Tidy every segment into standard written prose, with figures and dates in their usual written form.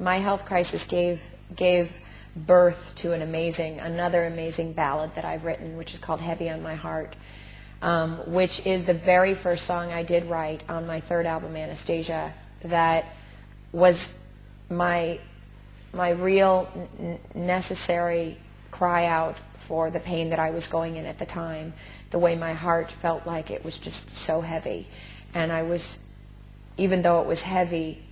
my health crisis gave birth to another amazing ballad that I've written, which is called Heavy on My Heart, which is the very first song I did write on my third album, Anastacia, that was my real necessary cry out for the pain that I was going in at the time, the way my heart felt like it was just so heavy. And even though it was heavy,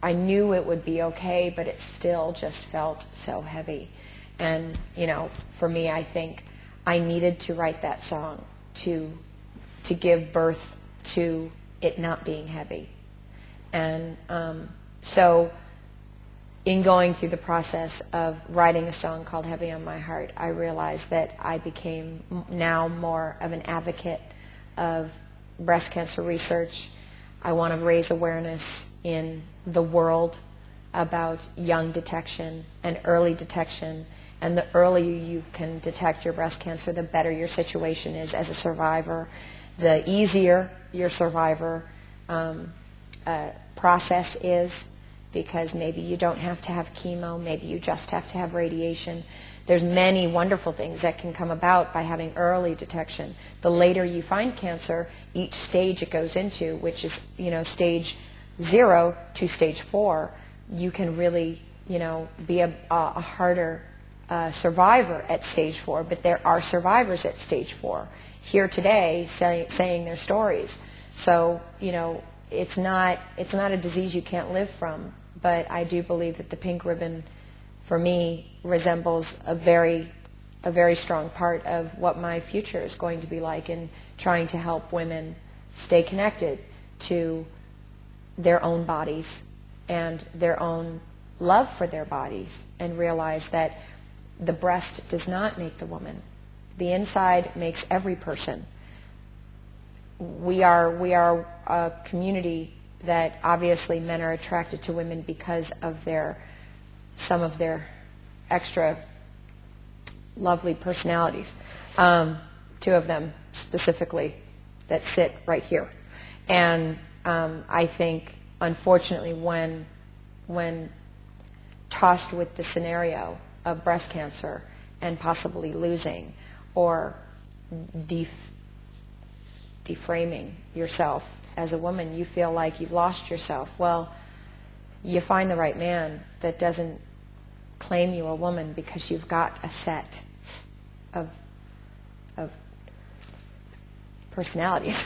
I knew it would be okay, but it still just felt so heavy. And, for me, I think I needed to write that song to give birth to it not being heavy. And so in going through the process of writing a song called Heavy on My Heart, I realized that I became now more of an advocate of breast cancer research. I want to raise awareness in the world about young detection and early detection. And the earlier you can detect your breast cancer, the better your situation is as a survivor. The easier your survivor process is, because maybe you don't have to have chemo, maybe you just have to have radiation. There's many wonderful things that can come about by having early detection. The later you find cancer, each stage it goes into, which is, stage 0 to stage 4, you can really, be a harder survivor at stage 4. But there are survivors at stage 4 here today saying their stories. So, it's not a disease you can't live from. But I do believe that the pink ribbon, for me, resembles a very strong part of what my future is going to be like in trying to help women stay connected to their own bodies and their own love for their bodies, and realize that the breast does not make the woman. The inside makes every person. We are a community that obviously men are attracted to women because of some of their extra lovely personalities. 2 of them specifically that sit right here. And I think, unfortunately, when tossed with the scenario of breast cancer and possibly losing or deframing yourself as a woman, you feel like you've lost yourself. Well, you find the right man that doesn't claim you a woman because you've got a set of personalities.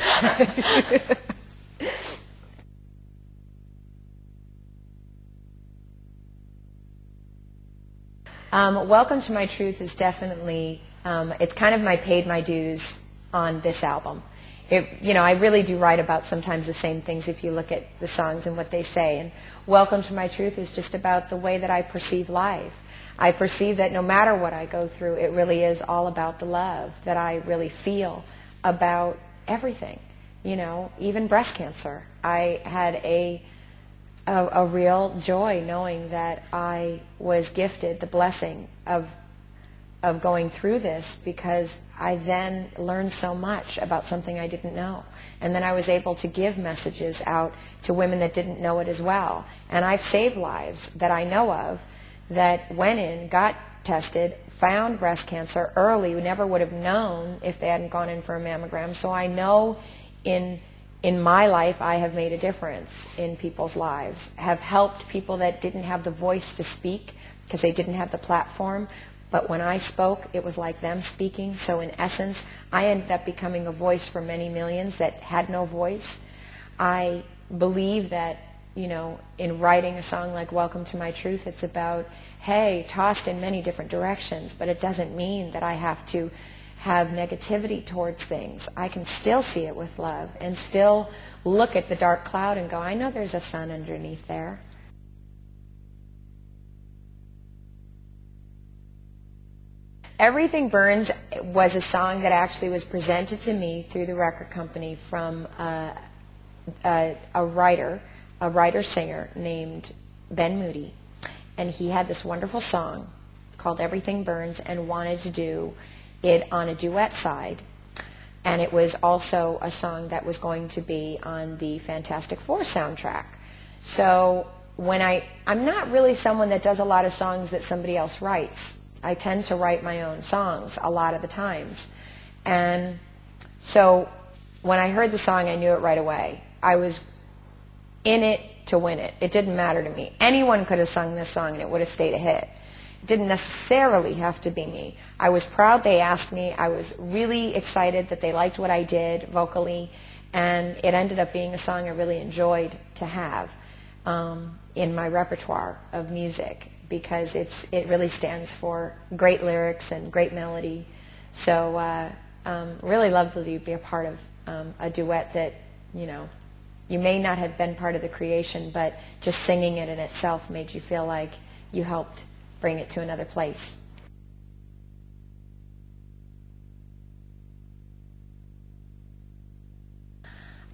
Welcome to My Truth is definitely, it's kind of my paid my dues on this album. I really do write about sometimes the same things if you look at the songs and what they say. And Welcome to My Truth is just about the way that I perceive life. I perceive that no matter what I go through, it really is all about the love that I really feel about everything. Even breast cancer. I had a real joy knowing that I was gifted the blessing of going through this, because I then learned so much about something I didn't know. And then I was able to give messages out to women that didn't know it as well. And I've saved lives that I know of that went in, got tested, found breast cancer early, who never would have known if they hadn't gone in for a mammogram. So I know in my life I have made a difference in people's lives, have helped people that didn't have the voice to speak because they didn't have the platform. But when I spoke, it was like them speaking. So in essence, I ended up becoming a voice for many millions that had no voice. I believe that, in writing a song like Welcome to My Truth, it's about, hey, tossed in many different directions, but it doesn't mean that I have to have negativity towards things. I can still see it with love and still look at the dark cloud and go, I know there's a sun underneath there. Everything Burns was a song that actually was presented to me through the record company from a writer-singer named Ben Moody. And he had this wonderful song called Everything Burns and wanted to do it on a duet side. And it was also a song that was going to be on the Fantastic Four soundtrack. So I'm not really someone that does a lot of songs that somebody else writes. I tend to write my own songs a lot of the times. And so when I heard the song, I knew it right away. I was in it to win it. It didn't matter to me. Anyone could have sung this song and it would have stayed a hit. It didn't necessarily have to be me. I was proud they asked me. I was really excited that they liked what I did vocally, and it ended up being a song I really enjoyed to have in my repertoire of music, because it really stands for great lyrics and great melody. So really loved to be a part of a duet that, you may not have been part of the creation, but just singing it in itself made you feel like you helped bring it to another place.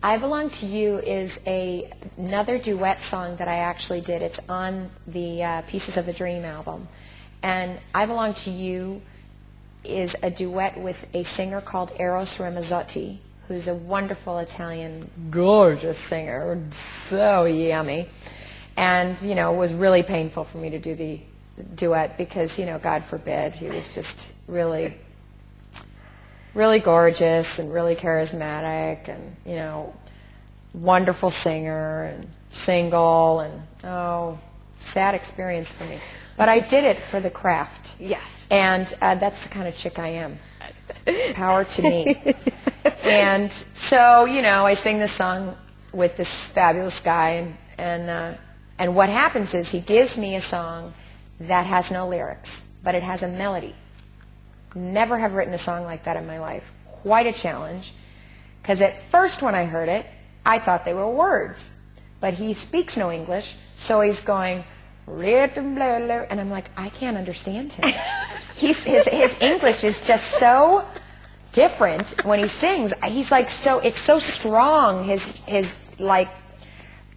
I Belong to You is another duet song that I actually did. It's on the Pieces of a Dream album. And I Belong to You is a duet with a singer called Eros Ramazzotti, who's a wonderful Italian, gorgeous singer, so yummy. And, it was really painful for me to do the duet because, God forbid, he was just really, really gorgeous and really charismatic and, wonderful singer and single and, sad experience for me. But I did it for the craft. Yes. And that's the kind of chick I am. Power to me. And so, I sing this song with this fabulous guy, and what happens is he gives me a song that has no lyrics, but it has a melody. Never have written a song like that in my life. Quite a challenge, because at first when I heard it, I thought they were words, but he speaks no English, so he's going, and I'm like, I can't understand him. His English is just so different when he sings. He's like it's so strong, his like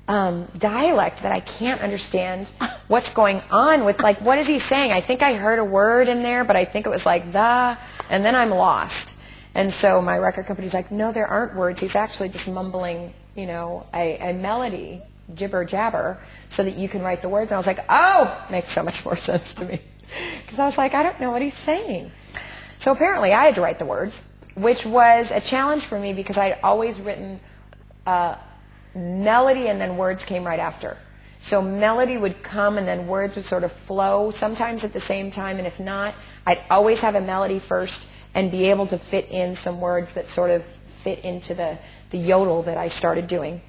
dialect, that I can't understand what's going on with, like, what is he saying? I think I heard a word in there, but I think it was like the, and then I'm lost. And so my record company's like, no, there aren't words. He's actually just mumbling, a melody, jibber jabber, so that you can write the words. And I was like, oh, makes so much more sense to me. Because I was like, I don't know what he's saying. So apparently I had to write the words, which was a challenge for me because I'd always written melody and then words came right after. So melody would come and then words would sort of flow, sometimes at the same time, and if not, I'd always have a melody first and be able to fit in some words that sort of fit into the yodel that I started doing.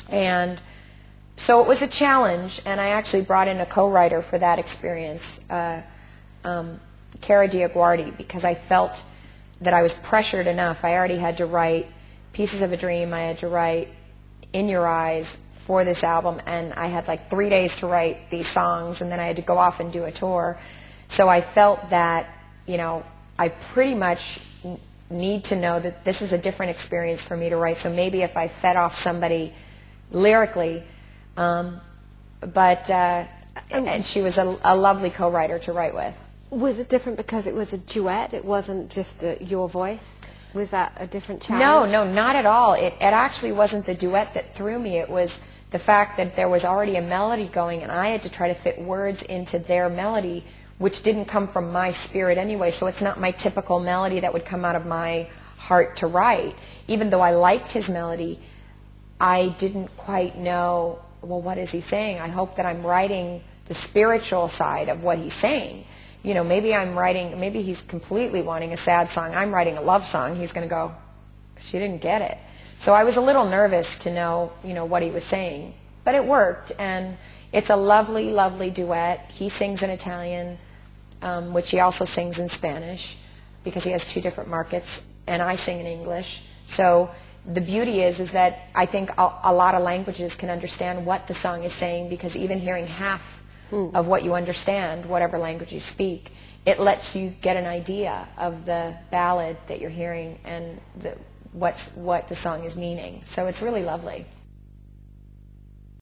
And so it was a challenge, and I actually brought in a co-writer for that experience, Cara Diaguardi, because I felt that I was pressured enough. I already had to write Pieces of a Dream, I had to write In Your Eyes for this album, and I had like 3 days to write these songs, and then I had to go off and do a tour. So I felt that, I pretty much need to know that this is a different experience for me to write. So maybe if I fed off somebody lyrically, and she was a lovely co-writer to write with. Was it different because it was a duet? It wasn't just your voice? Was that a different challenge? No, not at all. It actually wasn't the duet that threw me. It was the fact that there was already a melody going, and I had to try to fit words into their melody, which didn't come from my spirit anyway, so it's not my typical melody that would come out of my heart to write. Even though I liked his melody, I didn't quite know, well, what is he saying? I hope that I'm writing the spiritual side of what he's saying. Maybe he's completely wanting a sad song. I'm writing a love song. He's going to go, she didn't get it. So I was a little nervous to know, what he was saying. But it worked, and it's a lovely, lovely duet. He sings in Italian, which he also sings in Spanish, because he has 2 different markets, and I sing in English. So the beauty is that I think a lot of languages can understand what the song is saying, because even hearing half of what you understand, whatever language you speak, it lets you get an idea of the ballad that you're hearing and what the song is meaning. So it's really lovely.